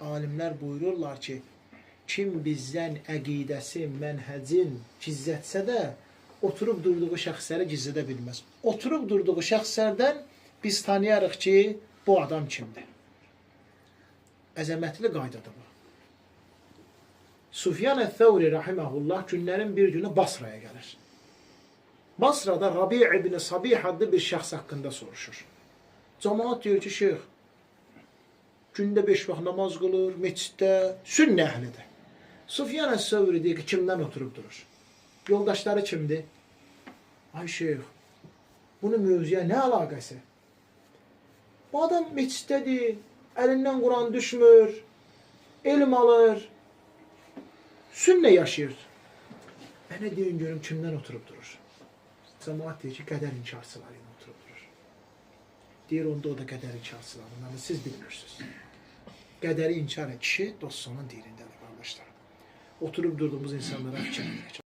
alimlər buyururlar ki, kim bizdən əqidəsi, mənhəcin gizlətsə də, oturub durduğu şəxsləri gizlədə bilməz. Oturub durduğu şəxslərdən biz tanıyarıq ki, bu adam kimdir? Əzəmətli qaydadır bu. Sufyan əth-Thawri rahiməhullah günlərin bir günü Basraya gəlir. Basrada Rabi' ibn Sabih adlı bir şəxs haqqında soruşur. Cəmaat deyir ki, şeyx, gündə 5 vaxt namaz qılır, meçiddə, sünnə əhlidir. Sufyan əth-Thawri deyir ki, kimdən oturub durur? Yoldaşları kimdir? Ay şeyx, bunun mövzuya nə əlaqəsi? Bu adam meçiddədir, əlindən Quran düşmür, elm alır, sünnə yaşayır. Mənə deyin görüm kimdən oturub durur? Cəmaat deyir ki, qədər inkarçıları ilə oturub durur. Deyir, onda o da qədər inkarçılarından, siz bilmirsiniz. Qədəri inkar kişi dost sonun dilindədir, qardaşlar. Oturub durduğumuz insanlara fikir edək.